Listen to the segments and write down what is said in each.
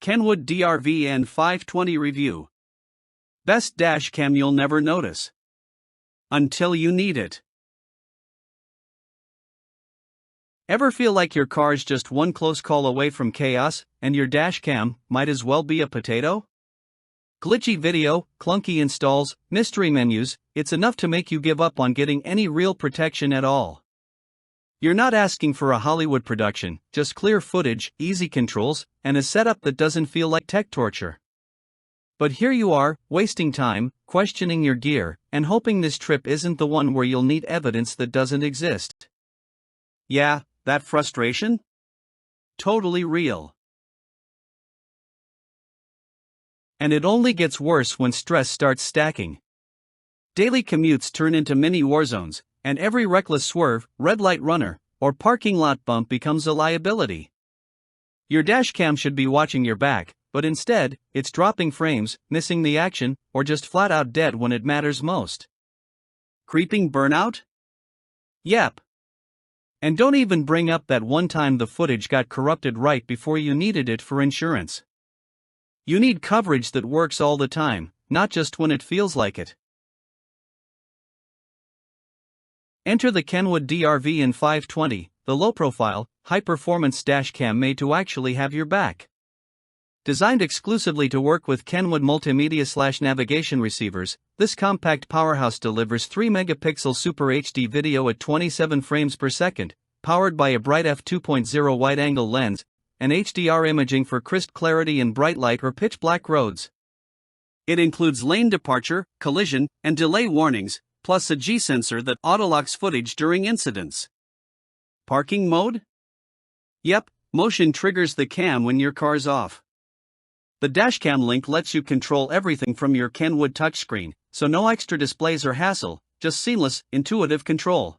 Kenwood DRV-N520 Review. Best dash cam you'll never notice until you need it. Ever feel like your car's just one close call away from chaos, and your dash cam might as well be a potato? Glitchy video, clunky installs, mystery menus, it's enough to make you give up on getting any real protection at all. You're not asking for a Hollywood production, just clear footage, easy controls, and a setup that doesn't feel like tech torture. But here you are, wasting time, questioning your gear, and hoping this trip isn't the one where you'll need evidence that doesn't exist. Yeah, that frustration? Totally real. And it only gets worse when stress starts stacking. Daily commutes turn into mini warzones, and every reckless swerve, red light runner, or parking lot bump becomes a liability. Your dashcam should be watching your back, but instead, it's dropping frames, missing the action, or just flat out dead when it matters most. Creeping burnout? Yep. And don't even bring up that one time the footage got corrupted right before you needed it for insurance. You need coverage that works all the time, not just when it feels like it. Enter the Kenwood DRV-N520, the low-profile, high-performance dashcam made to actually have your back. Designed exclusively to work with Kenwood Multimedia/navigation receivers, this compact powerhouse delivers 3-megapixel Super HD video at 27 frames per second, powered by a bright f2.0 wide-angle lens, and HDR imaging for crisp clarity in bright light or pitch-black roads. It includes lane departure, collision, and delay warnings, plus a G-sensor that autolocks footage during incidents. Parking mode? Yep, motion triggers the cam when your car's off. The dashcam link lets you control everything from your Kenwood touchscreen, so no extra displays or hassle, just seamless, intuitive control.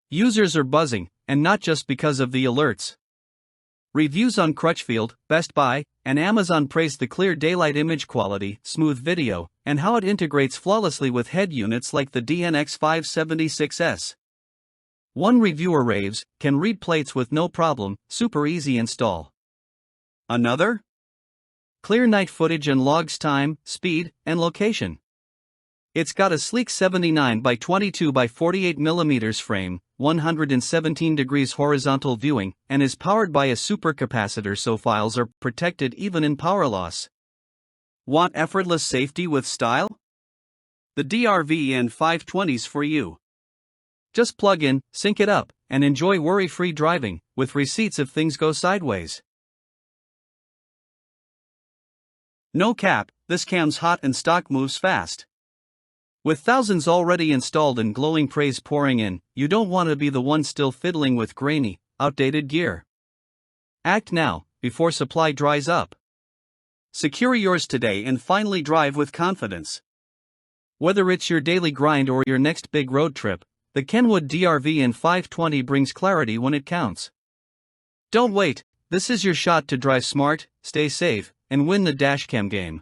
Users are buzzing, and not just because of the alerts. Reviews on Crutchfield, Best Buy, and Amazon praise the clear daylight image quality, smooth video, and how it integrates flawlessly with head units like the DNX576S. One reviewer raves, can read plates with no problem, super easy install. Another? Clear night footage and logs time, speed, and location. It's got a sleek 79 by 22 by 48 mm frame, 117 degrees horizontal viewing, and is powered by a super capacitor so files are protected even in power loss. Want effortless safety with style? The DRV-N520's for you. Just plug in, sync it up, and enjoy worry-free driving, with receipts if things go sideways. No cap, this cam's hot and stock moves fast. With thousands already installed and glowing praise pouring in, you don't want to be the one still fiddling with grainy, outdated gear. Act now, before supply dries up. Secure yours today and finally drive with confidence. Whether it's your daily grind or your next big road trip, the Kenwood DRV-N520 brings clarity when it counts. Don't wait, this is your shot to drive smart, stay safe, and win the dashcam game.